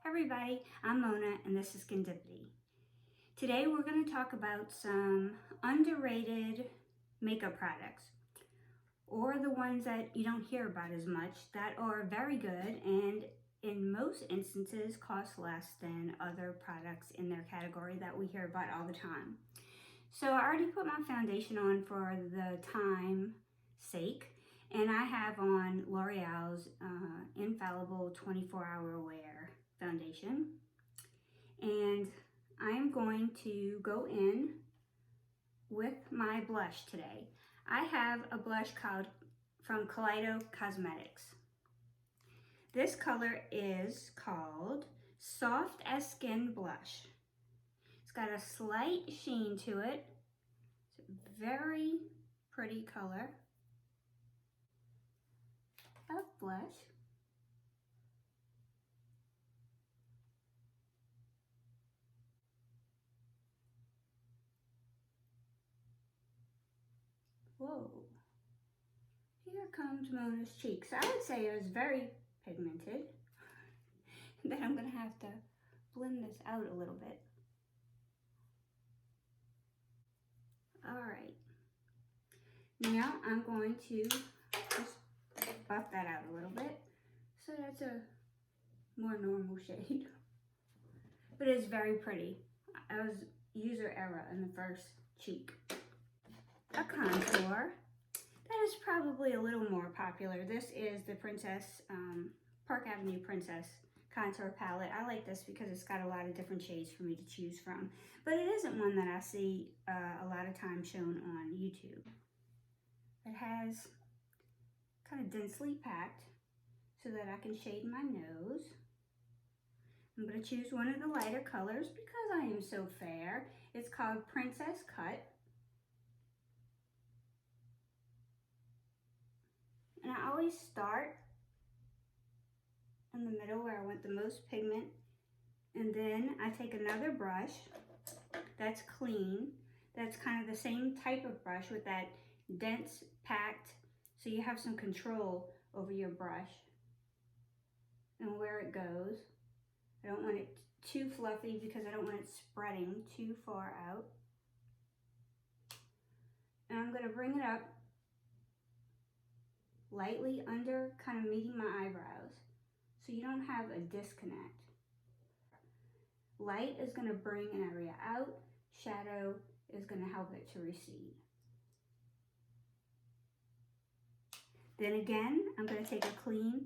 Everybody, I'm Mona and this is Skindipity. Today we're going to talk about some underrated makeup products, or the ones that you don't hear about as much, that are very good and in most instances cost less than other products in their category that we hear about all the time. So I already put my foundation on for the time sake, and I have on L'Oreal's Infallible 24-Hour Wear foundation, and I'm going to go in with my blush today. I have a blush called from Kaleido Cosmetics. This color is called Soft as Skin Blush. It's got a slight sheen to it. It's a very pretty color of blush. Whoa. Here comes Mona's cheeks. I would say it was very pigmented. Then I'm going to have to blend this out a little bit. Alright. Now I'm going to just buff that out a little bit. So that's a more normal shade. But it's very pretty. I was user error in the first cheek. A contour. That is probably a little more popular. This is the Princess, Park Avenue Princess contour palette. I like this because it's got a lot of different shades for me to choose from. But it isn't one that I see a lot of times shown on YouTube. It has kind of densely packed so that I can shade my nose. I'm going to choose one of the lighter colors because I am so fair. It's called Princess Cut. And I always start in the middle where I want the most pigment. And then I take another brush that's clean. That's kind of the same type of brush with that dense, packed, so you have some control over your brush and where it goes. I don't want it too fluffy because I don't want it spreading too far out. And I'm going to bring it up lightly under, kind of meeting my eyebrows, so you don't have a disconnect. Light is going to bring an area out. Shadow is going to help it to recede. Then again, I'm going to take a clean,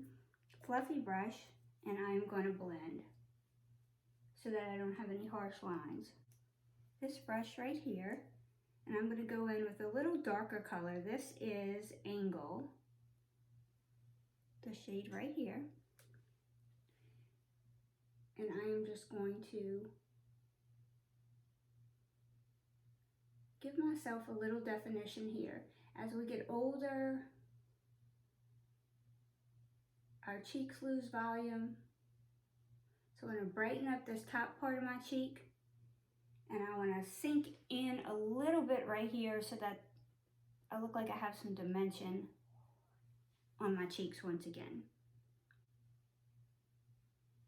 fluffy brush and I'm going to blend so that I don't have any harsh lines. This brush right here, and I'm going to go in with a little darker color. This is Angle, the shade right here. And I am just going to give myself a little definition here. As we get older, our cheeks lose volume. So I'm going to brighten up this top part of my cheek, and I want to sink in a little bit right here so that I look like I have some dimension on my cheeks once again.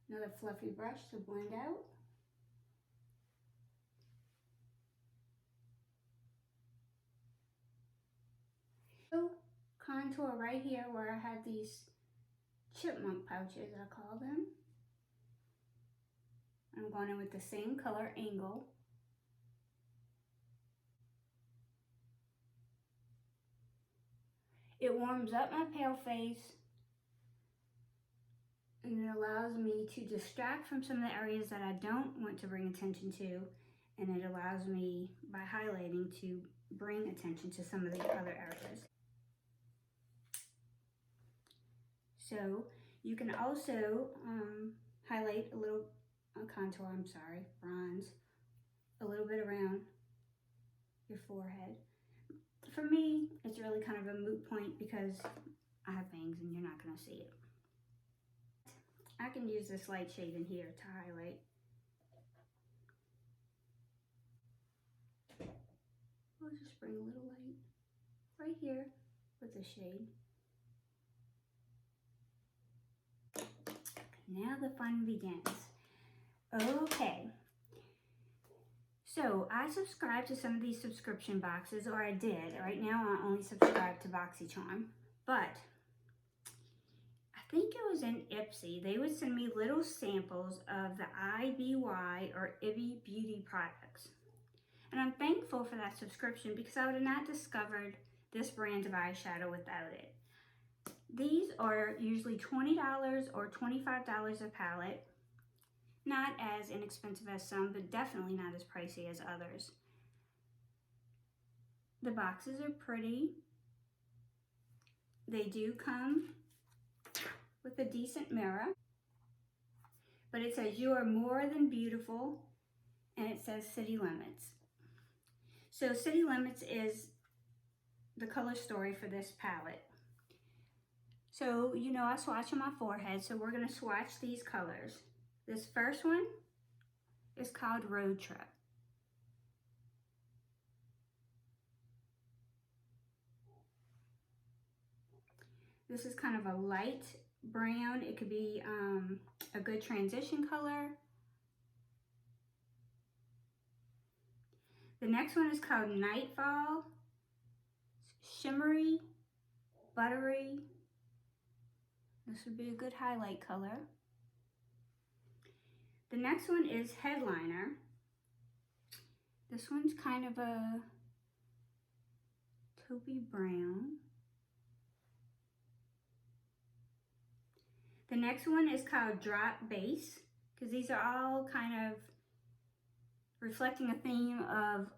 Another fluffy brush to blend out. So contour right here where I have these chipmunk pouches, I call them. I'm going in with the same color, Angle. It warms up my pale face, and it allows me to distract from some of the areas that I don't want to bring attention to, and it allows me, by highlighting, to bring attention to some of the other areas. So you can also highlight a little bronze, a little bit around your forehead. For me, it's really kind of a moot point because I have bangs and you're not going to see it. I can use this light shade in here to highlight. I'll just bring a little light right here with the shade. Now the fun begins. Okay. So I subscribed to some of these subscription boxes, or I did. Right now I only subscribe to BoxyCharm. But I think it was in Ipsy. They would send me little samples of the IBY or Ibby Beauty products. And I'm thankful for that subscription because I would have not discovered this brand of eyeshadow without it. These are usually $20 or $25 a palette. Not as inexpensive as some, but definitely not as pricey as others. The boxes are pretty. They do come with a decent mirror. But it says, "You are more than beautiful," and it says City Limits. So City Limits is the color story for this palette. So, you know, I swatch on my forehead, so we're gonna swatch these colors. This first one is called Road Trip. This is kind of a light brown. It could be a good transition color. The next one is called Nightfall. Shimmery, buttery. This would be a good highlight color. The next one is Headliner. This one's kind of a taupey brown. The next one is called Drop Bass, because these are all kind of reflecting a theme of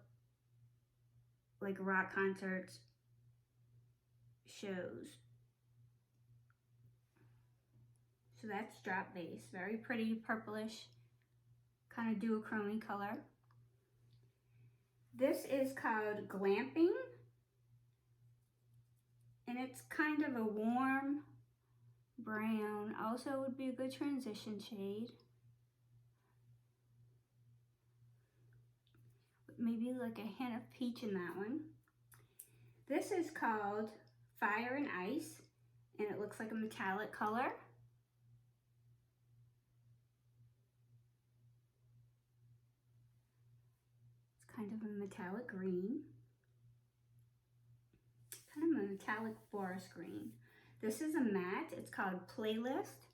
like rock concerts, shows. So that's Drop Bass, very pretty purplish, kind of duochrome color. This is called Glamping, and it's kind of a warm brown. Also would be a good transition shade. Maybe like a hint of peach in that one. This is called Fire and Ice, and it looks like a metallic color. It's kind of a metallic green. Kind of a metallic forest green. This is a matte. It's called Playlist,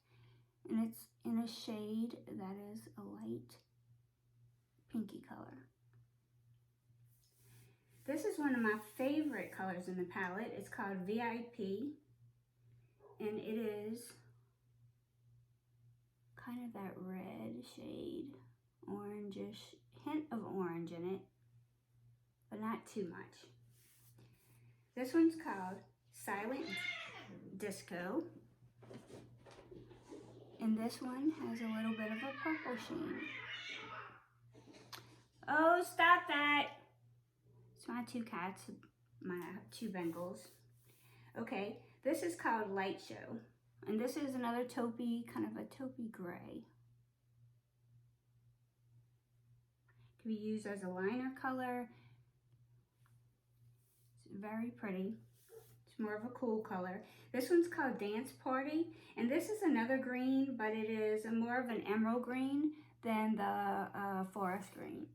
and it's in a shade that is a light pinky color. This is one of my favorite colors in the palette. It's called VIP, and it is kind of that red shade, orangish, hint of orange in it, but not too much. This one's called Silent Disco, and this one has a little bit of a purple sheen. Oh, stop that! It's my two cats, my two Bengals. Okay, this is called Light Show, and this is another taupey, kind of a taupey gray. Can be used as a liner color. It's very pretty. It's more of a cool color. This one's called Dance Party, and this is another green, but it is more of an emerald green than the forest green.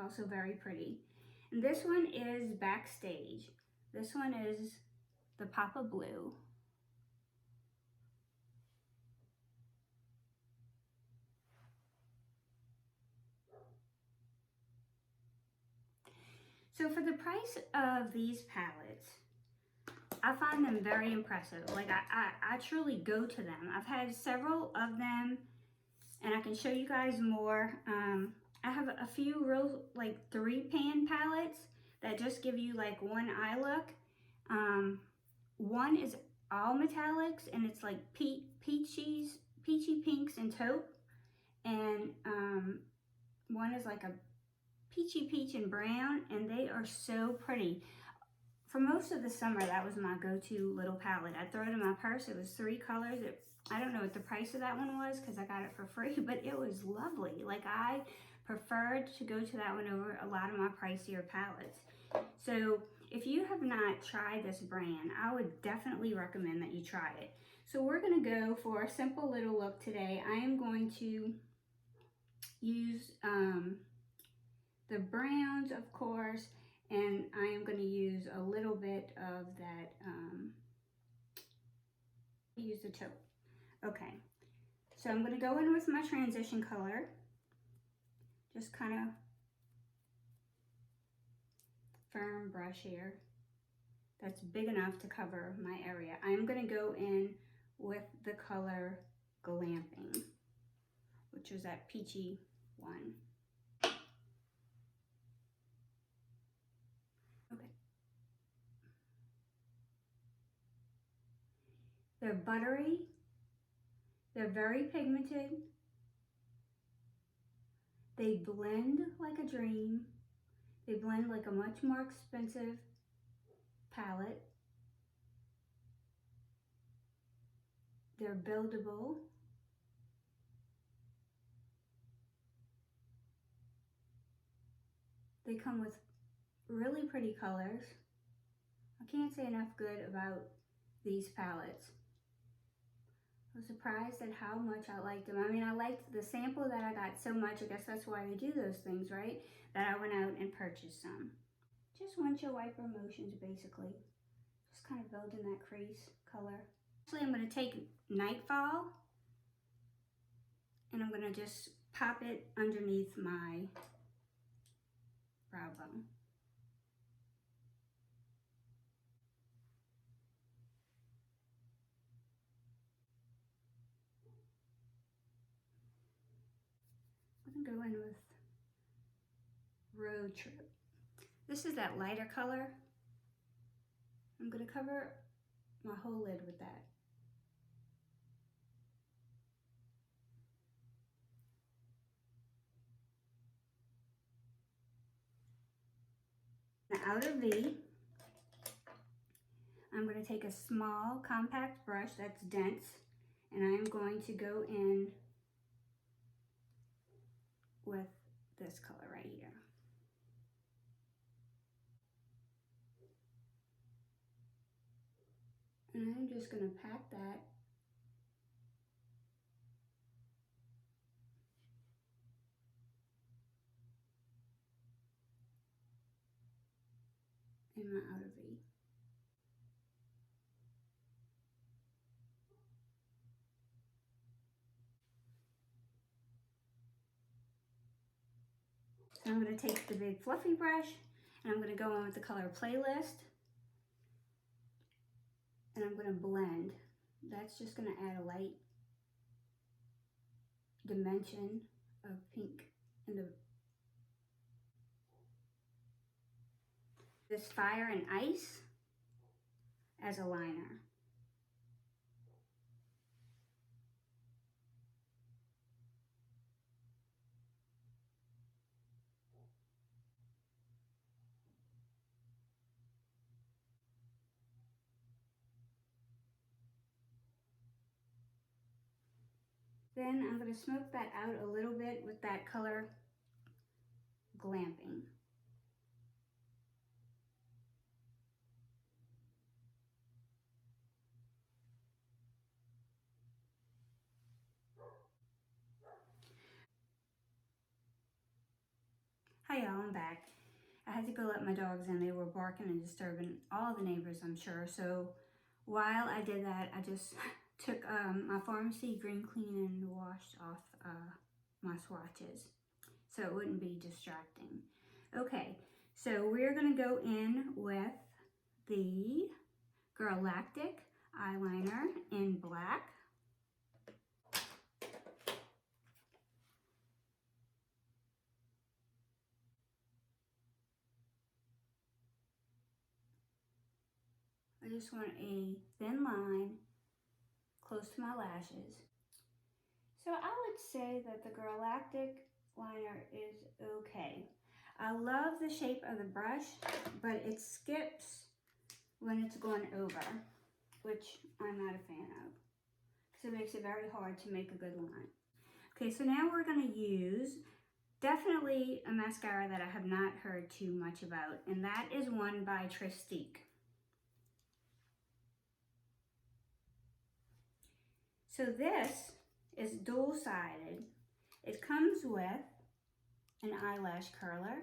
Also very pretty. And this one is Backstage. This one is the Papa Blue. So for the price of these palettes, I find them very impressive. Like I truly go to them. I've had several of them, and I can show you guys more. I have a few real like 3-pan palettes that just give you like one eye look. One is all metallics, and it's like peachy pinks and taupe, and one is like a peachy peach and brown, and they are so pretty. For most of the summer, that was my go-to little palette. I throw it in my purse. It was 3 colors. I don't know what the price of that one was because I got it for free, but it was lovely. Like, I preferred to go to that one over a lot of my pricier palettes. So If you have not tried this brand, I would definitely recommend that you try it. So we're going to go for a simple little look today. I am going to use the browns, of course, and I am going to use a little bit of that, use the taupe. Okay, so I'm going to go in with my transition color, just kind of firm brush here. That's big enough to cover my area. I'm going to go in with the color Glamping, which is that peachy one. Okay. They're buttery. They're very pigmented. They blend like a dream. They blend like a much more expensive palette. They're buildable. They come with really pretty colors. I can't say enough good about these palettes. I was surprised at how much I liked them. I mean, I liked the sample that I got so much. I guess that's why they do those things, right? That I went out and purchased some. Just windshield wiper motions, basically. Just kind of building that crease color. Actually, I'm going to take Nightfall and I'm going to just pop it underneath my brow bone. I'm going to go in with Road Trip. This is that lighter color. I'm going to cover my whole lid with that. The outer V, I'm going to take a small compact brush that's dense and I'm going to go in with this color right here. And I'm just going to pat that in my outer V. So I'm going to take the big fluffy brush and I'm going to go in with the color Playlist and I'm going to blend. That's just going to add a light dimension of pink in this Fire and Ice as a liner. Then I'm going to smoke that out a little bit with that color Glamping. Hi y'all, I'm back. I had to go let my dogs in. They were barking and disturbing all the neighbors, I'm sure. So while I did that, I just took my pharmacy green clean and washed off my swatches so it wouldn't be distracting. Okay, so we're gonna go in with the Galactic eyeliner in black. I just want a thin line close to my lashes. So I would say that the Galactic liner is okay. I love the shape of the brush, but it skips when it's going over, which I'm not a fan of, because it makes it very hard to make a good line. Okay, so now we're going to use Definitely a mascara that I have not heard too much about, and that is one by Tristique. So this is dual-sided. It comes with an eyelash curler,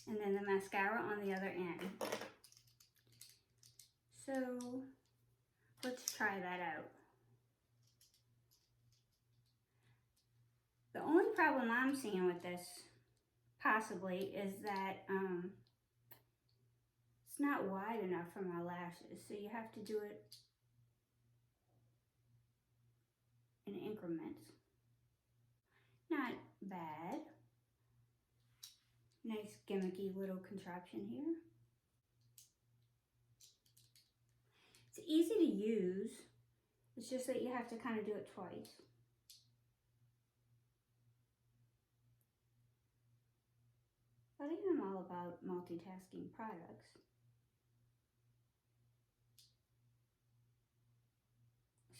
and then the mascara on the other end. So let's try that out. The only problem I'm seeing with this, possibly, is that it's not wide enough for my lashes, so you have to do it in increments. Not bad. Nice gimmicky little contraption here. It's easy to use. It's just that you have to kind of do it twice. But I am all about multitasking products.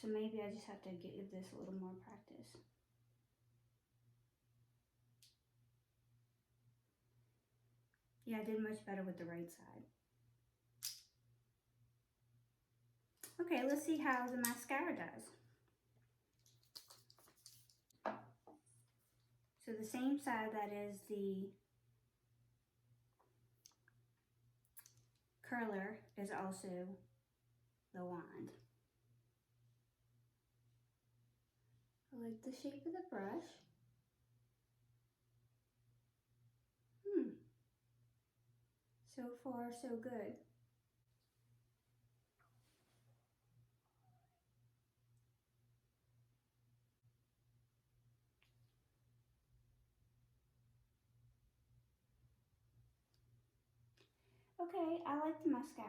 So maybe I just have to give this a little more practice. Yeah, I did much better with the right side. Okay, let's see how the mascara does. So the same side that is the curler is also the wand. I like the shape of the brush. So far, so good. Okay, I like the mascara.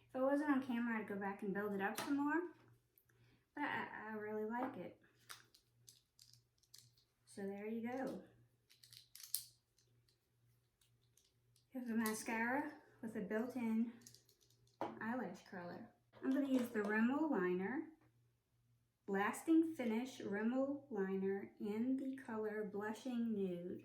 If I wasn't on camera, I'd go back and build it up some more. But I really like it. So there you go. You have a mascara with a built-in eyelash curler. I'm going to use the Rimmel liner, Lasting Finish Rimmel liner in the color Blushing Nude.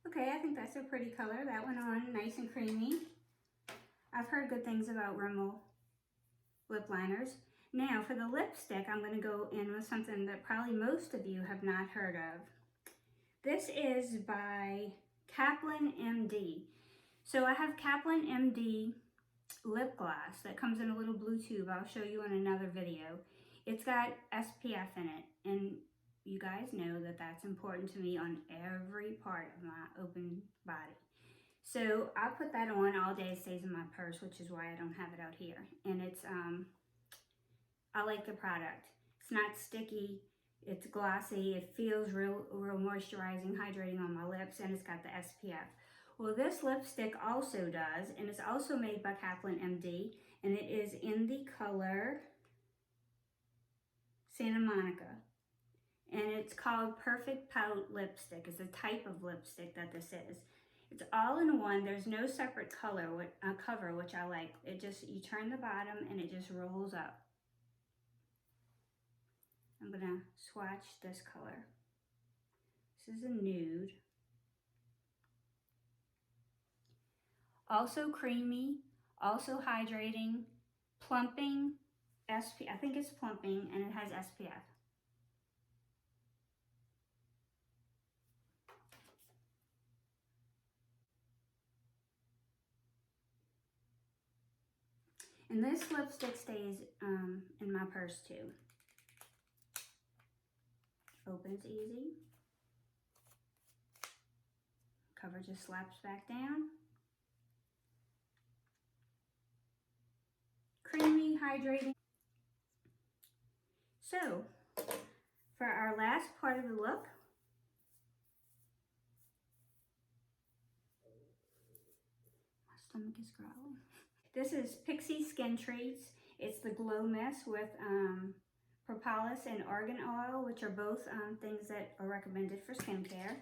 Okay, I think that's a pretty color. That went on nice and creamy. I've heard good things about Rimmel lip liners. Now for the lipstick, I'm going to go in with something that probably most of you have not heard of. This is by Kaplan MD. So I have Kaplan MD lip gloss that comes in a little blue tube. I'll show you in another video. It's got SPF in it, and you guys know that that's important to me on every part of my open body. So I put that on all day. It stays in my purse, which is why I don't have it out here. And it's, I like the product. It's not sticky. It's glossy. It feels real moisturizing, hydrating on my lips, and it's got the SPF. Well, this lipstick also does, and it's also made by Kaplan MD, and it is in the color Santa Monica. And it's called Perfect Pout Lipstick. It's a type of lipstick that this is. It's all in one. There's no separate color cover, which I like. It just, you turn the bottom and it just rolls up. I'm gonna swatch this color. This is a nude. Also creamy, also hydrating, plumping, I think it's plumping, and it has SPF. And this lipstick stays in my purse too. Opens easy. Cover just slaps back down. Creamy, hydrating. So, for our last part of the look, stomach is growling. This is Pixie Skin Treats. It's the Glow Mist with propolis and argan oil, which are both things that are recommended for skincare.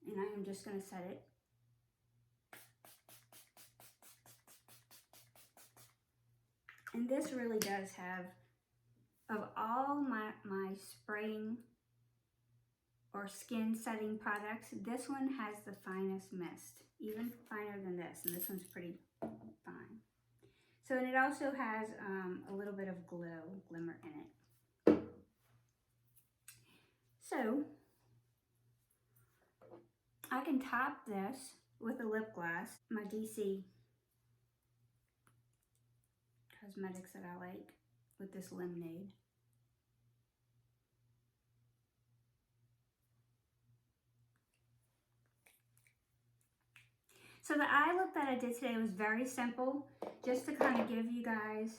And I am just going to set it. And this really does have, of all my spraying or skin setting products, this one has the finest mist, even finer than this, and this one's pretty fine. So, and it also has a little bit of glimmer in it. So, I can top this with a lip gloss, my DC Cosmetics that I like, with this lemonade. So the eye look that I did today was very simple, just to kind of give you guys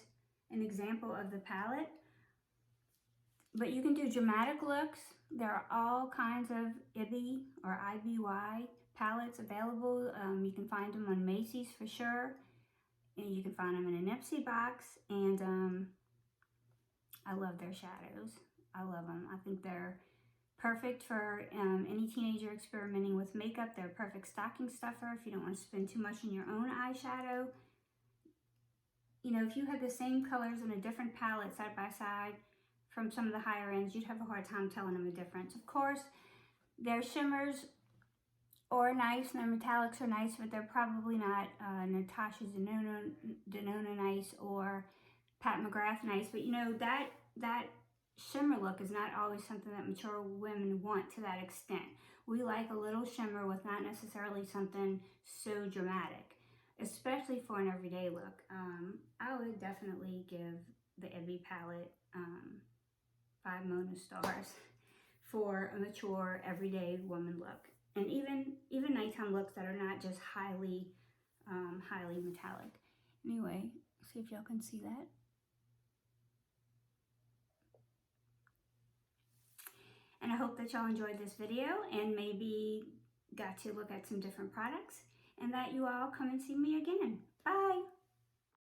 an example of the palette. But you can do dramatic looks. There are all kinds of IBY or IBY palettes available. You can find them on Macy's for sure. And you can find them in a Nipsey box. And I love their shadows. I love them. I think they're perfect for any teenager experimenting with makeup. They're a perfect stocking stuffer if you don't want to spend too much on your own eyeshadow. You know, if you had the same colors in a different palette side by side from some of the higher ends, you'd have a hard time telling them the difference. Of course, their shimmers are nice and their metallics are nice, but they're probably not Natasha Denona nice or Pat McGrath nice. But you know, that shimmer look is not always something that mature women want to that extent. We like a little shimmer with not necessarily something so dramatic, especially for an everyday look. I would definitely give the IBY palette 5 Mona stars for a mature everyday woman look, and even nighttime looks that are not just highly metallic. Anyway, see if y'all can see that. And I hope that y'all enjoyed this video and maybe got to look at some different products, and that you all come and see me again. Bye!